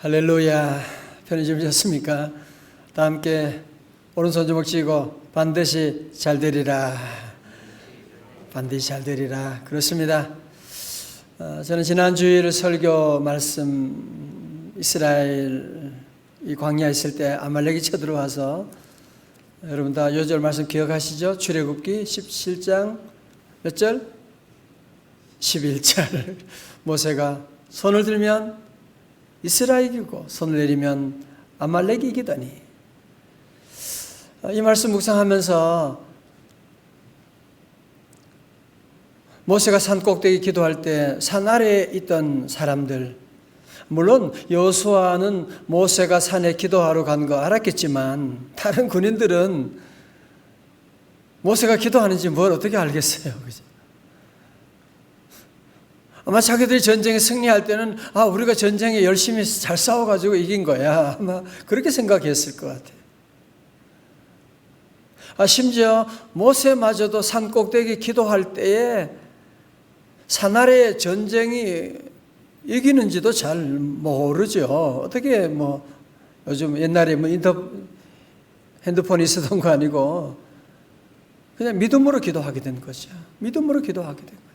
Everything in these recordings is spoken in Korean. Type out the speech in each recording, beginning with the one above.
할렐루야. 편히 주무셨습니까? 다 함께 오른손 주먹 쥐고 반드시 잘 되리라. 반드시 잘 되리라. 그렇습니다. 저는 지난 주일 설교 말씀 이스라엘 이 광야에 있을 때 아말렉이 쳐들어와서 여러분 다 요절 말씀 기억하시죠? 출애굽기 17장 몇 절? 11절. 모세가 손을 들면 이스라엘이 이기고 손을 내리면 아말렉이 이기더니, 이 말씀 묵상하면서 모세가 산 꼭대기 기도할 때 산 아래에 있던 사람들, 물론 여호수아는 모세가 산에 기도하러 간 거 알았겠지만 다른 군인들은 모세가 기도하는지 뭘 어떻게 알겠어요, 그죠? 아마 자기들이 전쟁에 승리할 때는 우리가 전쟁에 열심히 잘 싸워가지고 이긴 거야, 아마 그렇게 생각했을 것 같아요. 심지어 모세마저도 산 꼭대기 기도할 때에 산 아래의 전쟁이 이기는지도 잘 모르죠. 어떻게 요즘 옛날에 핸드폰이 있었던 거 아니고 그냥 믿음으로 기도하게 된 거죠. 믿음으로 기도하게 된 거예요.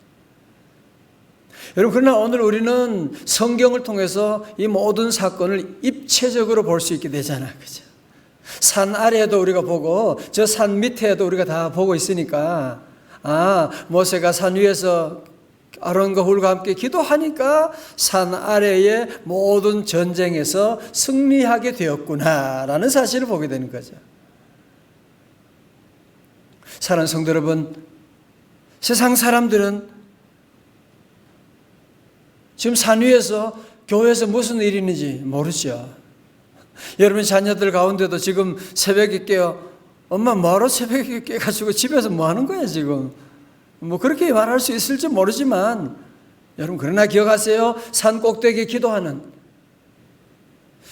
여러분, 그러나 오늘 우리는 성경을 통해서 이 모든 사건을 입체적으로 볼 수 있게 되잖아요, 그죠? 산 아래에도 우리가 보고 저 산 밑에도 우리가 다 보고 있으니까, 모세가 산 위에서 아론과 훌과 함께 기도하니까 산 아래의 모든 전쟁에서 승리하게 되었구나라는 사실을 보게 되는 거죠. 사랑하는 성도 여러분, 세상 사람들은 지금 산 위에서 교회에서 무슨 일이 있는지 모르죠. 여러분 자녀들 가운데도 지금 새벽에 깨어 엄마 뭐하러 새벽에 깨가지고 집에서 뭐 하는 거야 지금, 그렇게 말할 수 있을지 모르지만 여러분, 그러나 기억하세요. 산 꼭대기에 기도하는,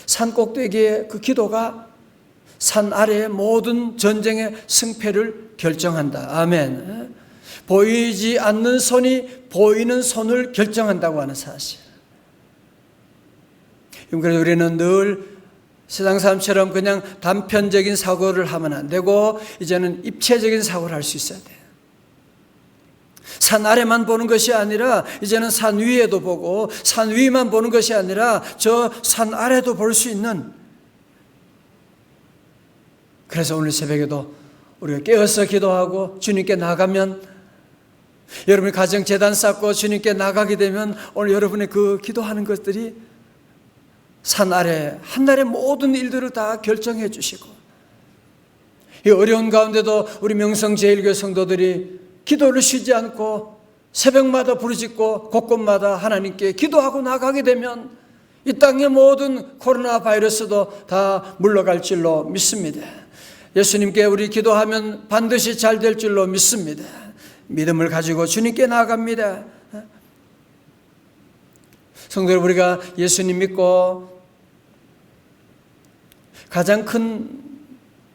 산 꼭대기의 그 기도가 산 아래의 모든 전쟁의 승패를 결정한다. 아멘. 보이지 않는 손이 보이는 손을 결정한다고 하는 사실. 그래서 우리는 늘 세상 사람처럼 그냥 단편적인 사고를 하면 안 되고 이제는 입체적인 사고를 할 수 있어야 돼요. 산 아래만 보는 것이 아니라 이제는 산 위에도 보고, 산 위만 보는 것이 아니라 저 산 아래도 볼 수 있는, 그래서 오늘 새벽에도 우리가 깨어서 기도하고 주님께 나가면, 여러분이 가정 재단 쌓고 주님께 나가게 되면 오늘 여러분의 그 기도하는 것들이 산 아래 한날의 모든 일들을 다 결정해 주시고, 이 어려운 가운데도 우리 명성제일교회 성도들이 기도를 쉬지 않고 새벽마다 부르짖고 곳곳마다 하나님께 기도하고 나가게 되면 이 땅의 모든 코로나 바이러스도 다 물러갈 줄로 믿습니다. 예수님께 우리 기도하면 반드시 잘 될 줄로 믿습니다. 믿음을 가지고 주님께 나아갑니다. 성도 여러분, 우리가 예수님 믿고 가장 큰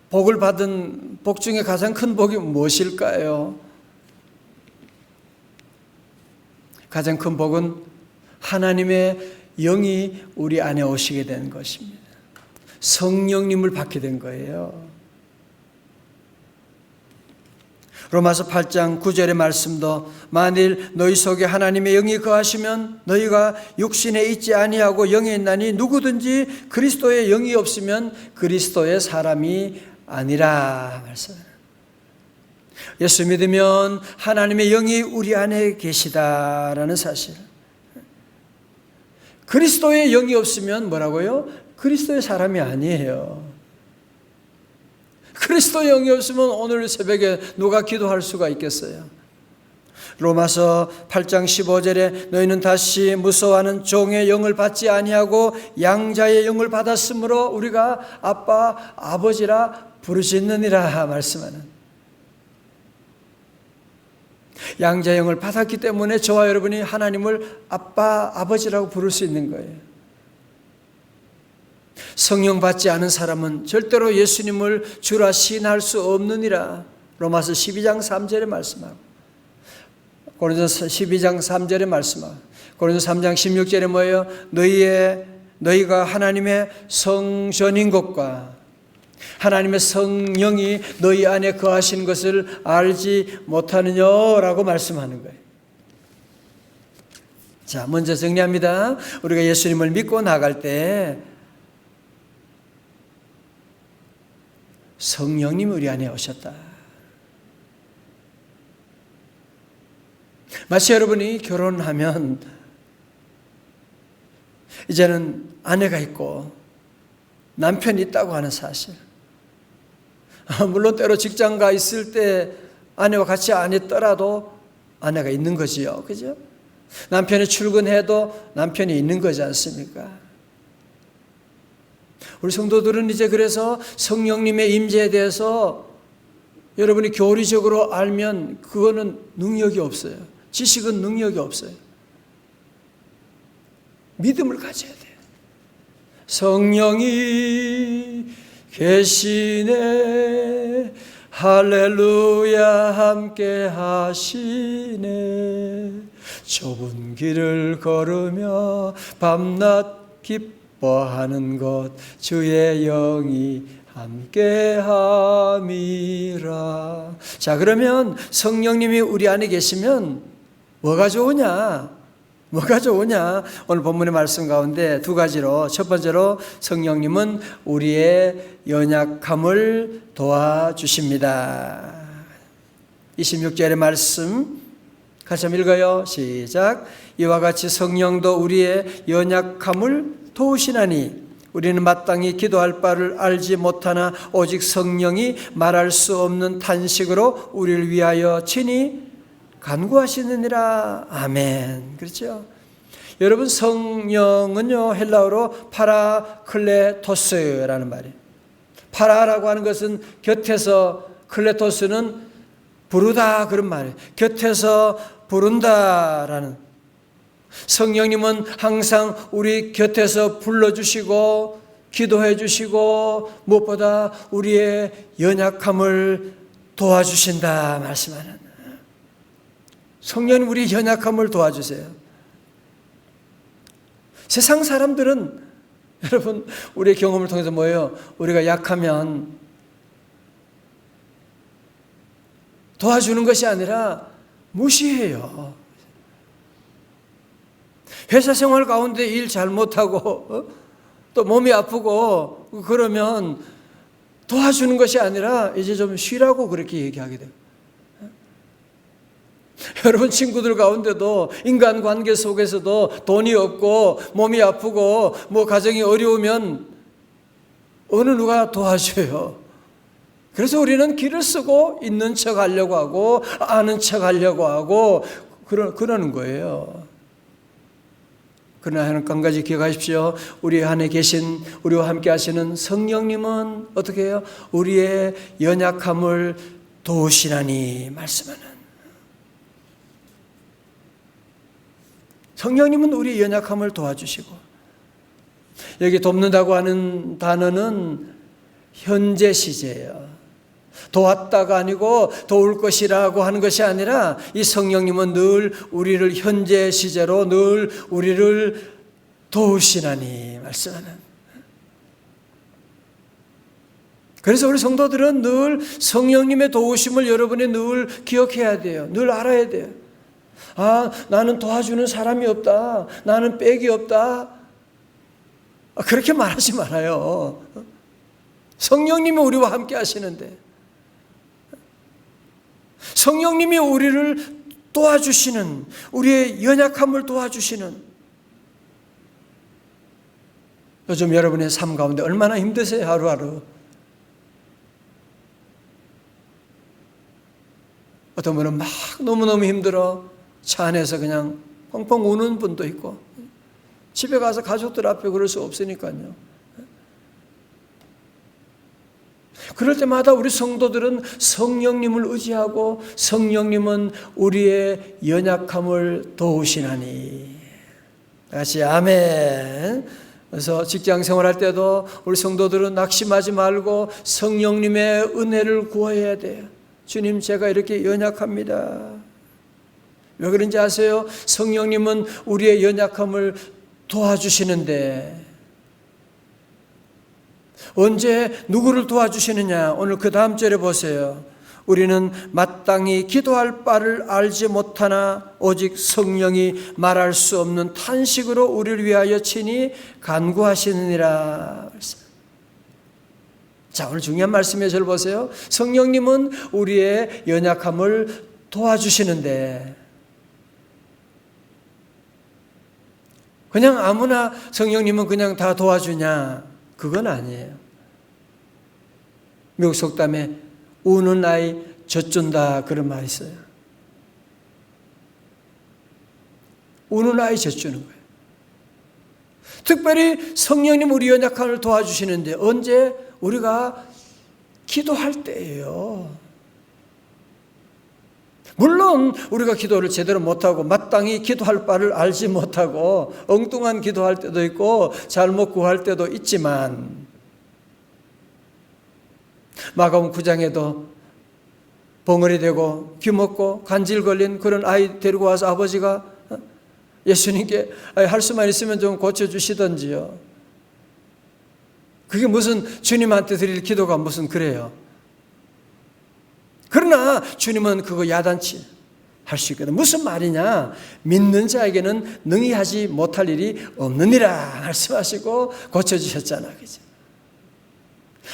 복을 받은 복 중에 가장 큰 복이 무엇일까요? 가장 큰 복은 하나님의 영이 우리 안에 오시게 된 것입니다. 성령님을 받게 된 거예요. 로마서 8장 9절의 말씀도, 만일 너희 속에 하나님의 영이 거하시면 너희가 육신에 있지 아니하고 영에 있나니 누구든지 그리스도의 영이 없으면 그리스도의 사람이 아니라 말씀. 예수 믿으면 하나님의 영이 우리 안에 계시다라는 사실. 그리스도의 영이 없으면 뭐라고요? 그리스도의 사람이 아니에요. 그리스도의 영이 없으면 오늘 새벽에 누가 기도할 수가 있겠어요? 로마서 8장 15절에 너희는 다시 무서워하는 종의 영을 받지 아니하고 양자의 영을 받았으므로 우리가 아빠 아버지라 부르짖느니라 말씀하는, 양자의 영을 받았기 때문에 저와 여러분이 하나님을 아빠 아버지라고 부를 수 있는 거예요. 성령 받지 않은 사람은 절대로 예수님을 주라 시인할 수 없느니라. 로마서 12장 3절에 말씀하고, 고린도서 12장 3절에 말씀하고, 고린도서 3장 16절에 뭐예요? 너희의 너희가 하나님의 성전인 것과 하나님의 성령이 너희 안에 거하시는 것을 알지 못하느냐라고 말씀하는 거예요. 자, 먼저 정리합니다. 우리가 예수님을 믿고 나갈 때 성령님이 우리 안에 오셨다. 마치 여러분이 결혼하면 이제는 아내가 있고 남편이 있다고 하는 사실. 물론 때로 직장 가 있을 때 아내와 같이 안 있더라도 아내가 있는 거지요. 그죠? 남편이 출근해도 남편이 있는 거지 않습니까? 우리 성도들은 이제 그래서 성령님의 임재에 대해서 여러분이 교리적으로 알면 그거는 능력이 없어요. 지식은 능력이 없어요. 믿음을 가져야 돼요. 성령이 계시네 할렐루야 함께 하시네 좁은 길을 걸으며 밤낮 기뻐하는 것 주의 영이 함께함이라. 자, 그러면 성령님이 우리 안에 계시면 뭐가 좋으냐? 뭐가 좋으냐? 오늘 본문의 말씀 가운데 두 가지로, 첫 번째로 성령님은 우리의 연약함을 도와주십니다. 26절의 말씀 같이 한번 읽어요. 시작. 이와 같이 성령도 우리의 연약함을 도우시나니 우리는 마땅히 기도할 바를 알지 못하나 오직 성령이 말할 수 없는 탄식으로 우리를 위하여 친히 간구하시느니라. 아멘. 그렇죠? 여러분, 성령은요 헬라어로 파라클레토스라는 말이에요. 파라라고 하는 것은 곁에서, 클레토스는 부르다 그런 말이에요. 곁에서 부른다라는. 성령님은 항상 우리 곁에서 불러주시고 기도해 주시고 무엇보다 우리의 연약함을 도와주신다 말씀하는. 성령님 우리 연약함을 도와주세요. 세상 사람들은 여러분 우리의 경험을 통해서 뭐예요? 우리가 약하면 도와주는 것이 아니라 무시해요. 회사 생활 가운데 일 잘못하고 또 몸이 아프고 그러면 도와주는 것이 아니라 이제 좀 쉬라고 그렇게 얘기하게 돼요. 여러분 친구들 가운데도 인간관계 속에서도 돈이 없고 몸이 아프고 뭐 가정이 어려우면 어느 누가 도와줘요. 그래서 우리는 길을 쓰고 있는 척 하려고 하고 아는 척 하려고 하고 그러는 거예요. 그러나 한 가지 기억하십시오. 우리 안에 계신 우리와 함께 하시는 성령님은 어떻게 해요? 우리의 연약함을 도우시나니 말씀하는. 성령님은 우리의 연약함을 도와주시고, 여기 돕는다고 하는 단어는 현재 시제예요. 도왔다가 아니고 도울 것이라고 하는 것이 아니라 이 성령님은 늘 우리를 현재 시제로 늘 우리를 도우시나니 말씀하는. 그래서 우리 성도들은 늘 성령님의 도우심을 여러분이 늘 기억해야 돼요. 늘 알아야 돼요. 아, 나는 도와주는 사람이 없다. 나는 빽이 없다. 그렇게 말하지 말아요. 성령님이 우리와 함께 하시는데, 성령님이 우리를 도와주시는, 우리의 연약함을 도와주시는. 요즘 여러분의 삶 가운데 얼마나 힘드세요? 하루하루. 어떤 분은 막 너무너무 힘들어 차 안에서 그냥 펑펑 우는 분도 있고, 집에 가서 가족들 앞에 그럴 수 없으니까요. 그럴 때마다 우리 성도들은 성령님을 의지하고 성령님은 우리의 연약함을 도우시나니. 다시 아멘. 그래서 직장 생활할 때도 우리 성도들은 낙심하지 말고 성령님의 은혜를 구해야 돼요. 주님, 제가 이렇게 연약합니다. 왜 그런지 아세요? 성령님은 우리의 연약함을 도와주시는데 언제 누구를 도와주시느냐? 오늘 그 다음 절에 보세요. 우리는 마땅히 기도할 바를 알지 못하나 오직 성령이 말할 수 없는 탄식으로 우리를 위하여 친히 간구하시느니라. 자, 오늘 중요한 말씀의 절 보세요. 성령님은 우리의 연약함을 도와주시는데 그냥 아무나 성령님은 그냥 다 도와주냐? 그건 아니에요. 미국 속담에 우는 아이 젖준다 그런 말이 있어요. 우는 아이 젖주는 거예요. 특별히 성령님 우리 연약함을 도와주시는데 언제? 우리가 기도할 때예요. 물론 우리가 기도를 제대로 못하고 마땅히 기도할 바를 알지 못하고 엉뚱한 기도할 때도 있고 잘못 구할 때도 있지만 마가복음 9장에도 벙어리 되고 귀먹고 간질 걸린 그런 아이 데리고 와서 아버지가 예수님께 할 수만 있으면 좀 고쳐주시던지요. 그게 무슨 주님한테 드릴 기도가 무슨 그래요. 그러나 주님은 그거 야단치 할 수 있거든. 무슨 말이냐? 믿는 자에게는 능히 하지 못할 일이 없느니라 말씀하시고 고쳐주셨잖아. 그죠?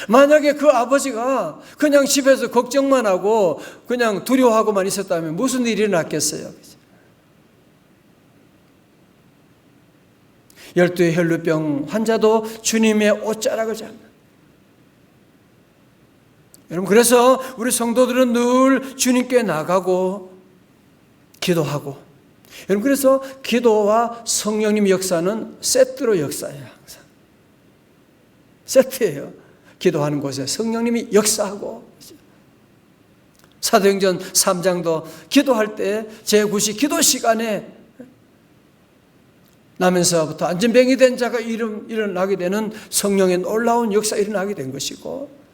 만약에 그 아버지가 그냥 집에서 걱정만 하고 그냥 두려워하고만 있었다면 무슨 일이 일어났겠어요? 그죠? 12의 혈루병 환자도 주님의 옷자락을 잡는. 여러분, 그래서 우리 성도들은 늘 주님께 나가고 기도하고, 여러분, 그래서 기도와 성령님 역사는 세트로 역사해요. 항상 세트예요. 기도하는 곳에 성령님이 역사하고, 사도행전 3장도 기도할 때 제9시 기도 시간에 나면서부터 안전병이 된 자가 일어나게 되는 성령의 놀라운 역사 일어나게 된 것이고,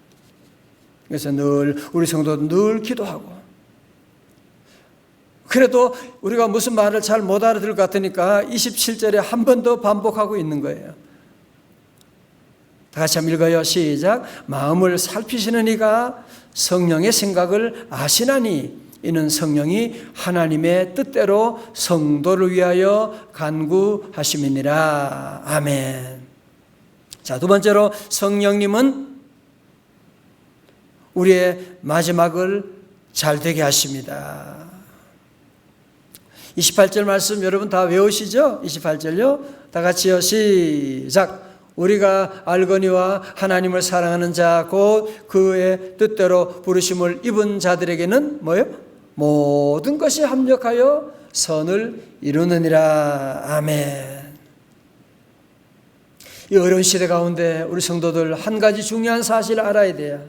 그래서 늘 우리 성도는 늘 기도하고, 그래도 우리가 무슨 말을 잘 못 알아들을 것 같으니까 27절에 한 번 더 반복하고 있는 거예요. 다 같이 한번 읽어요. 시작. 마음을 살피시는 이가 성령의 생각을 아시나니 이는 성령이 하나님의 뜻대로 성도를 위하여 간구하심이니라. 아멘. 자, 두 번째로 성령님은 우리의 마지막을 잘 되게 하십니다. 28절 말씀 여러분 다 외우시죠? 28절요. 다 같이요. 시작. 우리가 알거니와 하나님을 사랑하는 자 곧 그의 뜻대로 부르심을 입은 자들에게는 뭐예요? 모든 것이 합력하여 선을 이루느니라. 아멘. 이 어려운 시대 가운데 우리 성도들 한 가지 중요한 사실을 알아야 돼요.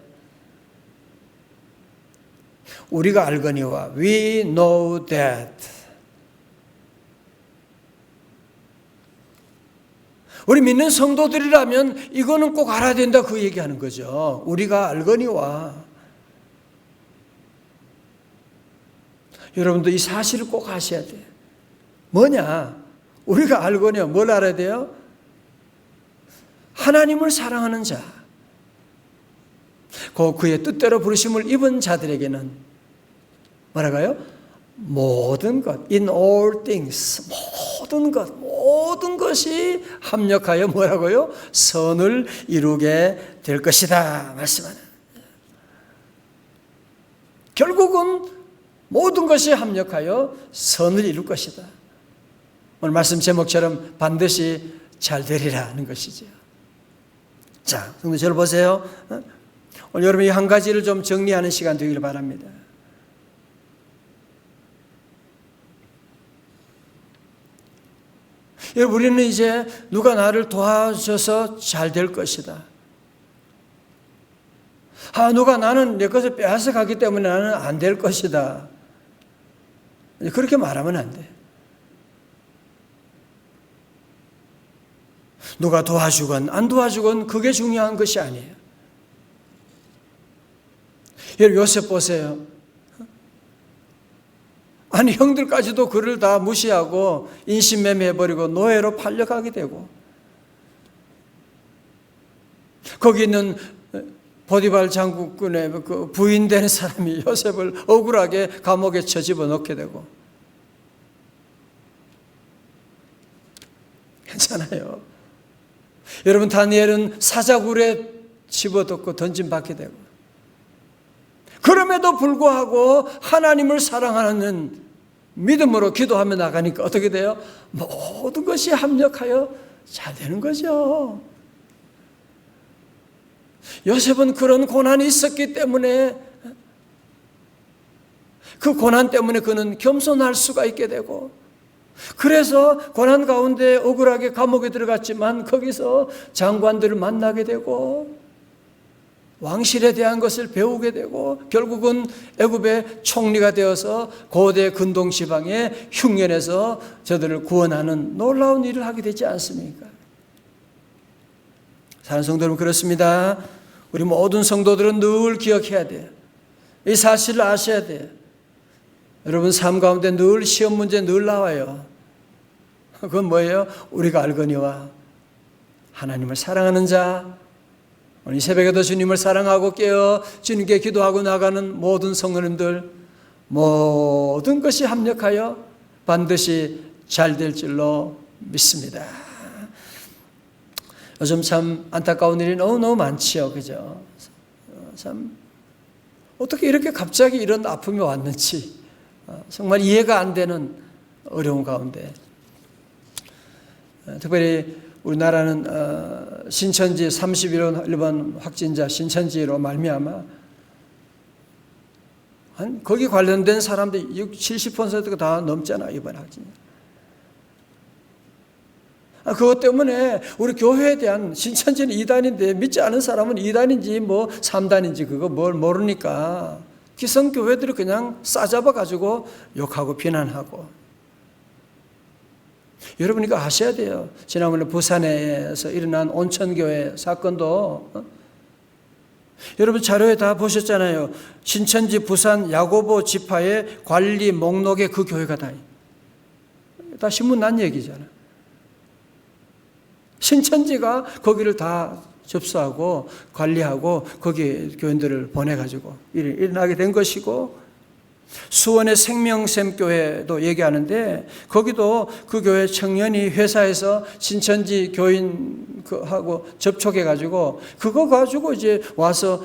우리가 알거니와 we know that. 우리 믿는 성도들이라면 이거는 꼭 알아야 된다 그 얘기하는 거죠. 우리가 알거니와. 여러분도 이 사실을 꼭 아셔야 돼요. 뭐냐? 우리가 알거니와 뭘 알아야 돼요? 하나님을 사랑하는 자, 그의 뜻대로 부르심을 입은 자들에게는 뭐라고요? 모든 것, in all things, 모든 것이 합력하여 뭐라고요? 선을 이루게 될 것이다 말씀하는. 결국은 모든 것이 합력하여 선을 이룰 것이다. 오늘 말씀 제목처럼 반드시 잘 되리라는 것이죠. 자, 성도 저를 보세요. 오늘 여러분이 한 가지를 좀 정리하는 시간 되기를 바랍니다. 여러분, 우리는 이제 누가 나를 도와줘서 잘 될 것이다. 누가 나는 내 것을 빼앗아 가기 때문에 나는 안 될 것이다. 그렇게 말하면 안 돼. 누가 도와주건 안 도와주건 그게 중요한 것이 아니에요. 여러분, 요셉 보세요. 아니, 형들까지도 그를 다 무시하고 인신매매해버리고 노예로 팔려가게 되고, 거기 있는 보디발 장군의 그 부인 되는 사람이 요셉을 억울하게 감옥에 쳐 집어넣게 되고. 괜찮아요. 여러분, 다니엘은 사자굴에 집어넣고 던짐받게 되고, 그럼에도 불구하고 하나님을 사랑하는 믿음으로 기도하며 나가니까 어떻게 돼요? 모든 것이 합력하여 잘 되는 거죠. 요셉은 그런 고난이 있었기 때문에, 그 고난 때문에 그는 겸손할 수가 있게 되고, 그래서 고난 가운데 억울하게 감옥에 들어갔지만 거기서 장관들을 만나게 되고 왕실에 대한 것을 배우게 되고 결국은 애굽의 총리가 되어서 고대 근동 지방의 흉년에서 저들을 구원하는 놀라운 일을 하게 되지 않습니까? 사랑하는 성도 여러분, 그렇습니다. 우리 모든 성도들은 늘 기억해야 돼요. 이 사실을 아셔야 돼요. 여러분, 삶 가운데 늘 시험 문제 늘 나와요. 그건 뭐예요? 우리가 알거니와 하나님을 사랑하는 자, 오늘 이 새벽에도 주님을 사랑하고 깨어 주님께 기도하고 나가는 모든 성도님들, 모든 것이 합력하여 반드시 잘 될 줄로 믿습니다. 요즘 참 안타까운 일이 너무너무 많지요. 그죠? 참 어떻게 이렇게 갑자기 이런 아픔이 왔는지 정말 이해가 안 되는 어려운 가운데, 특별히 우리나라는 신천지 31번 확진자 신천지로 말미암아 거기 관련된 사람들이 70%가 다 넘잖아, 이번 확진자. 그것 때문에 우리 교회에 대한, 신천지는 2단인데 믿지 않은 사람은 2단인지 뭐 3단인지 그거 뭘 모르니까 기성교회들이 그냥 싸잡아가지고 욕하고 비난하고. 여러분, 이거 아셔야 돼요. 지난번에 부산에서 일어난 온천교회 사건도 여러분 자료에 다 보셨잖아요. 신천지 부산 야고보 지파의 관리 목록에 그 교회가 다 신문 난 얘기잖아요. 신천지가 거기를 다 접수하고 관리하고 거기 교인들을 보내가지고 일어나게 된 것이고, 수원의 생명샘교회도 얘기하는데 거기도 그 교회 청년이 회사에서 신천지 교인하고 접촉해가지고 그거 가지고 이제 와서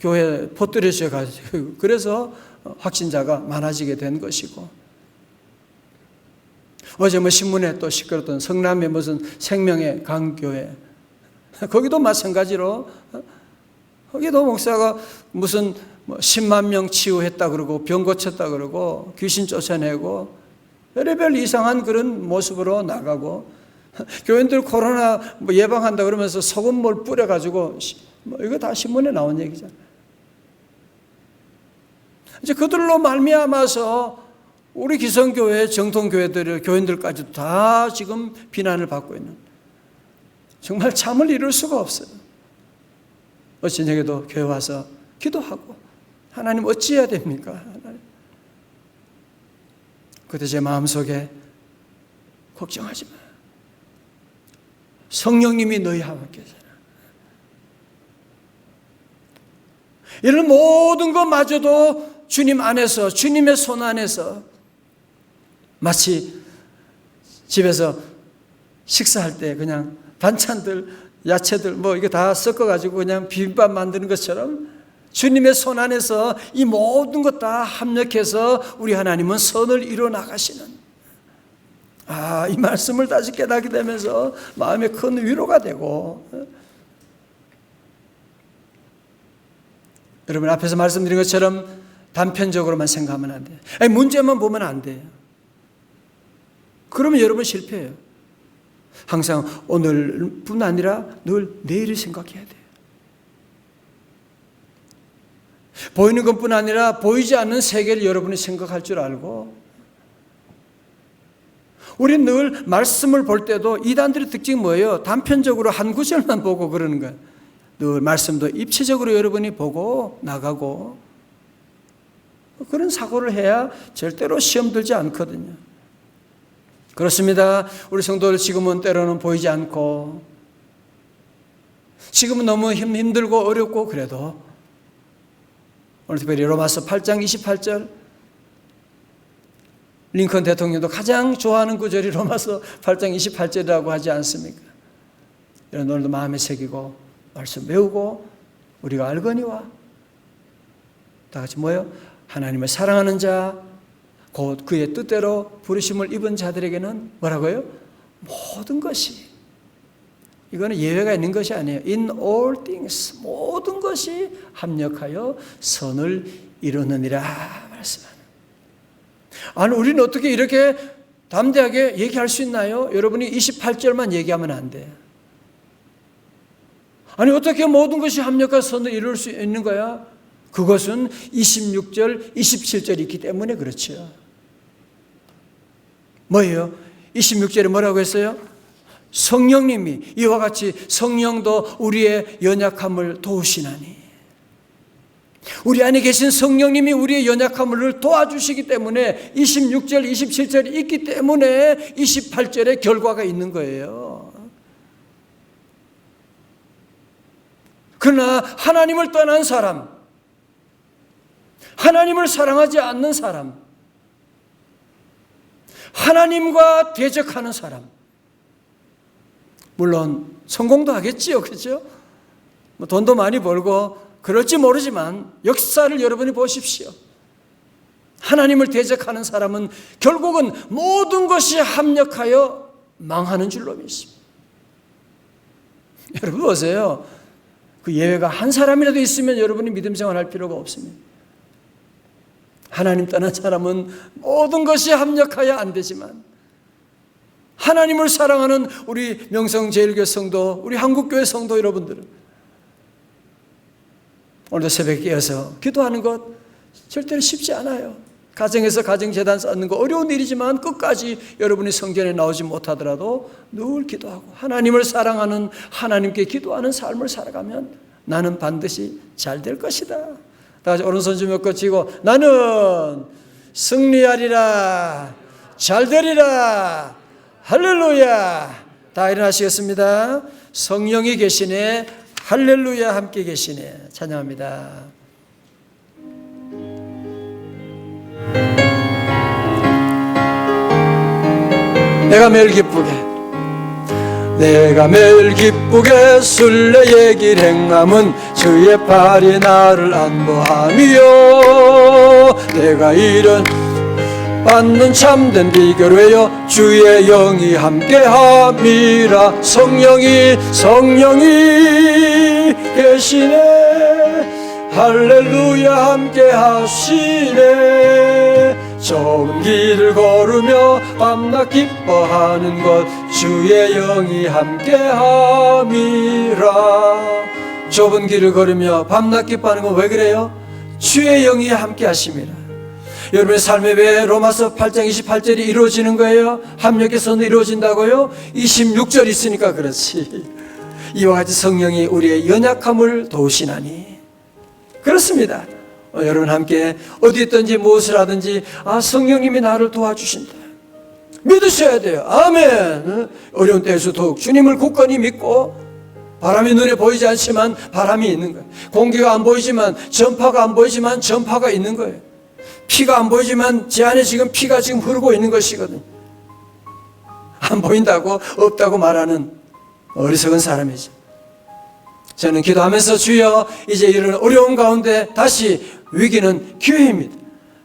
교회 퍼뜨려져가지고 그래서 확진자가 많아지게 된 것이고, 어제 뭐 신문에 또 시끄럽던 성남의 무슨 생명의 강교회, 거기도 마찬가지로 거기도 목사가 무슨 10만 명 치유했다 그러고 병 고쳤다 그러고 귀신 쫓아내고 별의별 이상한 그런 모습으로 나가고, 교인들 코로나 예방한다 그러면서 소금물 뿌려가지고 이거 다 신문에 나온 얘기잖아요. 이제 그들로 말미암아서 우리 기성교회 정통교회들 교인들까지도 다 지금 비난을 받고 있는, 정말 잠을 이룰 수가 없어요. 저녁에도 교회 와서 기도하고, 하나님 어찌해야 됩니까? 하나님. 그때 제 마음속에 걱정하지 마. 성령님이 너희와 함께 계시라. 이런 모든 것마저도 주님 안에서, 주님의 손 안에서, 마치 집에서 식사할 때 그냥 반찬들, 야채들 뭐 이거 다 섞어가지고 그냥 비빔밥 만드는 것처럼 주님의 손 안에서 이 모든 것 다 합력해서 우리 하나님은 선을 이루어 나가시는, 이 말씀을 다시 깨닫게 되면서 마음에 큰 위로가 되고, 여러분 앞에서 말씀드린 것처럼 단편적으로만 생각하면 안 돼요. 문제만 보면 안 돼요. 그러면 여러분 실패해요. 항상 오늘뿐 아니라 늘 내일을 생각해야 돼요. 보이는 것뿐 아니라 보이지 않는 세계를 여러분이 생각할 줄 알고, 우리는 늘 말씀을 볼 때도 이단들의 특징이 뭐예요? 단편적으로 한 구절만 보고 그러는 거예요. 늘 말씀도 입체적으로 여러분이 보고 나가고, 그런 사고를 해야 절대로 시험 들지 않거든요. 그렇습니다. 우리 성도들 지금은 때로는 보이지 않고 지금은 너무 힘들고 어렵고 그래도 오늘 특별히 로마서 8장 28절 링컨 대통령도 가장 좋아하는 구절이 로마서 8장 28절이라고 하지 않습니까? 이런 오늘도 마음에 새기고 말씀 배우고 우리가 알거니와 다 같이 뭐예요? 하나님을 사랑하는 자, 곧 그의 뜻대로 부르심을 입은 자들에게는 뭐라고요? 모든 것이, 이거는 예외가 있는 것이 아니에요. In all things, 모든 것이 합력하여 선을 이루느니라 말씀하는. 아니, 우리는 어떻게 이렇게 담대하게 얘기할 수 있나요? 여러분이 28절만 얘기하면 안 돼요. 아니, 어떻게 모든 것이 합력하여 선을 이룰 수 있는 거야? 그것은 26절, 27절이 있기 때문에 그렇죠. 뭐예요? 26절에 뭐라고 했어요? 성령님이 이와 같이 성령도 우리의 연약함을 도우시나니, 우리 안에 계신 성령님이 우리의 연약함을 도와주시기 때문에 26절, 27절이 있기 때문에 28절에 결과가 있는 거예요. 그러나 하나님을 떠난 사람, 하나님을 사랑하지 않는 사람, 하나님과 대적하는 사람, 물론 성공도 하겠지요, 그렇죠? 돈도 많이 벌고 그럴지 모르지만 역사를 여러분이 보십시오. 하나님을 대적하는 사람은 결국은 모든 것이 합력하여 망하는 줄로 믿습니다. 여러분 보세요. 그 예외가 한 사람이라도 있으면 여러분이 믿음 생활할 필요가 없습니다. 하나님 떠난 사람은 모든 것이 합력하여 안 되지만, 하나님을 사랑하는 우리 명성제일교회 성도, 우리 한국교회 성도 여러분들은 오늘도 새벽에 깨어서 기도하는 것 절대로 쉽지 않아요. 가정에서 가정재단 쌓는 거 어려운 일이지만 끝까지 여러분이 성전에 나오지 못하더라도 늘 기도하고 하나님을 사랑하는, 하나님께 기도하는 삶을 살아가면 나는 반드시 잘 될 것이다. 다 같이 오른손 좀 몇 껏 쥐고 나는 승리하리라, 잘 되리라, 할렐루야. 다 일어나시겠습니다. 성령이 계시네, 할렐루야 함께 계시네. 찬양합니다. 내가 매일 기쁘게 순례의 길 행함은 주의 팔이 나를 안보함이요, 내가 이런 받는 참된 비결 외여 주의 영이 함께함이라. 성령이 계시네, 할렐루야 함께하시네. 좁은 길을 걸으며 밤낮 기뻐하는 것 주의 영이 함께함이라. 좁은 길을 걸으며 밤낮 기뻐하는 건 왜 그래요? 주의 영이 함께하심이라. 여러분의 삶에 왜 로마서 8장 28절이 이루어지는 거예요? 합력해서는 이루어진다고요? 26절이 있으니까 그렇지. 이와 같이 성령이 우리의 연약함을 도우시나니. 그렇습니다. 여러분 함께 어디 있든지 무엇을 하든지 성령님이 나를 도와주신다 믿으셔야 돼요. 아멘. 어려운 때에서 더욱 주님을 굳건히 믿고, 바람이 눈에 보이지 않지만 바람이 있는 거예요. 공기가 안 보이지만, 전파가 안 보이지만 전파가 있는 거예요. 피가 안 보이지만 제 안에 지금 피가 지금 흐르고 있는 것이거든요. 안 보인다고 없다고 말하는 어리석은 사람이죠. 저는 기도하면서 주여, 이제 이런 어려운 가운데 다시 위기는 기회입니다.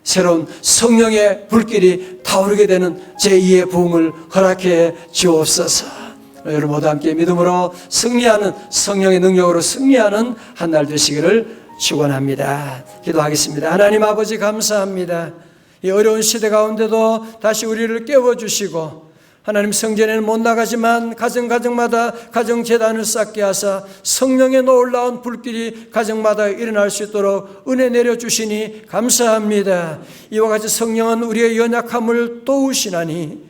새로운 성령의 불길이 타오르게 되는 제2의 부흥을 허락해 주옵소서. 여러분 모두 함께 믿음으로 승리하는, 성령의 능력으로 승리하는 한 날 되시기를 축원합니다. 기도하겠습니다. 하나님 아버지 감사합니다. 이 어려운 시대 가운데도 다시 우리를 깨워주시고, 하나님 성전에는 못 나가지만 가정마다 가정재단을 쌓게 하사 성령의 놀라운 불길이 가정마다 일어날 수 있도록 은혜 내려주시니 감사합니다. 이와 같이 성령은 우리의 연약함을 도우시나니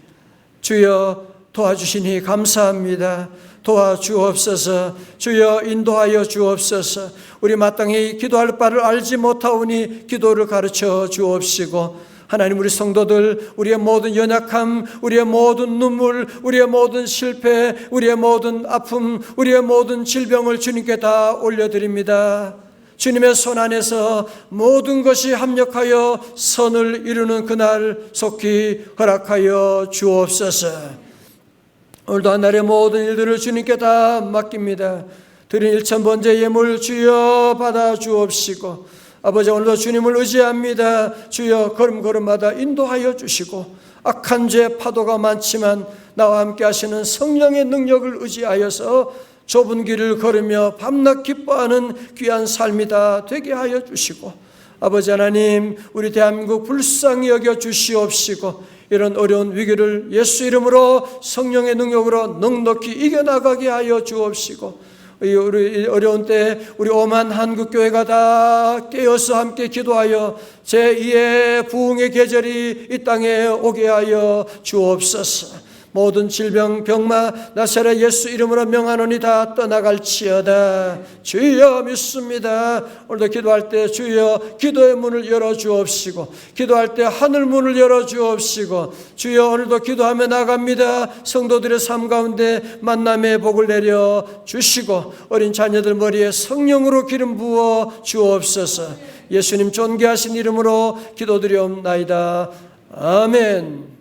주여 도와주시니 감사합니다. 도와주옵소서. 주여 인도하여 주옵소서. 우리 마땅히 기도할 바를 알지 못하오니 기도를 가르쳐 주옵시고, 하나님, 우리 성도들, 우리의 모든 연약함, 우리의 모든 눈물, 우리의 모든 실패, 우리의 모든 아픔, 우리의 모든 질병을 주님께 다 올려드립니다. 주님의 손 안에서 모든 것이 합력하여 선을 이루는 그날 속히 허락하여 주옵소서. 오늘도 한날의 모든 일들을 주님께 다 맡깁니다. 드린 1000번째 예물 주여 받아 주옵시고, 아버지, 오늘도 주님을 의지합니다. 주여 걸음걸음마다 인도하여 주시고, 악한 죄 파도가 많지만 나와 함께 하시는 성령의 능력을 의지하여서 좁은 길을 걸으며 밤낮 기뻐하는 귀한 삶이 다 되게 하여 주시고, 아버지 하나님, 우리 대한민국 불쌍히 여겨 주시옵시고, 이런 어려운 위기를 예수 이름으로 성령의 능력으로 넉넉히 이겨나가게 하여 주옵시고, 우리 어려운 때 우리 오만 한국교회가 다 깨어서 함께 기도하여 제2의 부흥의 계절이 이 땅에 오게 하여 주옵소서. 모든 질병, 병마 나사렛 예수 이름으로 명하노니 다 떠나갈지어다. 주여 믿습니다. 오늘도 기도할 때 주여 기도의 문을 열어주옵시고, 기도할 때 하늘 문을 열어주옵시고, 주여 오늘도 기도하며 나갑니다. 성도들의 삶 가운데 만남의 복을 내려 주시고, 어린 자녀들 머리에 성령으로 기름 부어 주옵소서. 예수님 존귀하신 이름으로 기도드리옵나이다. 아멘.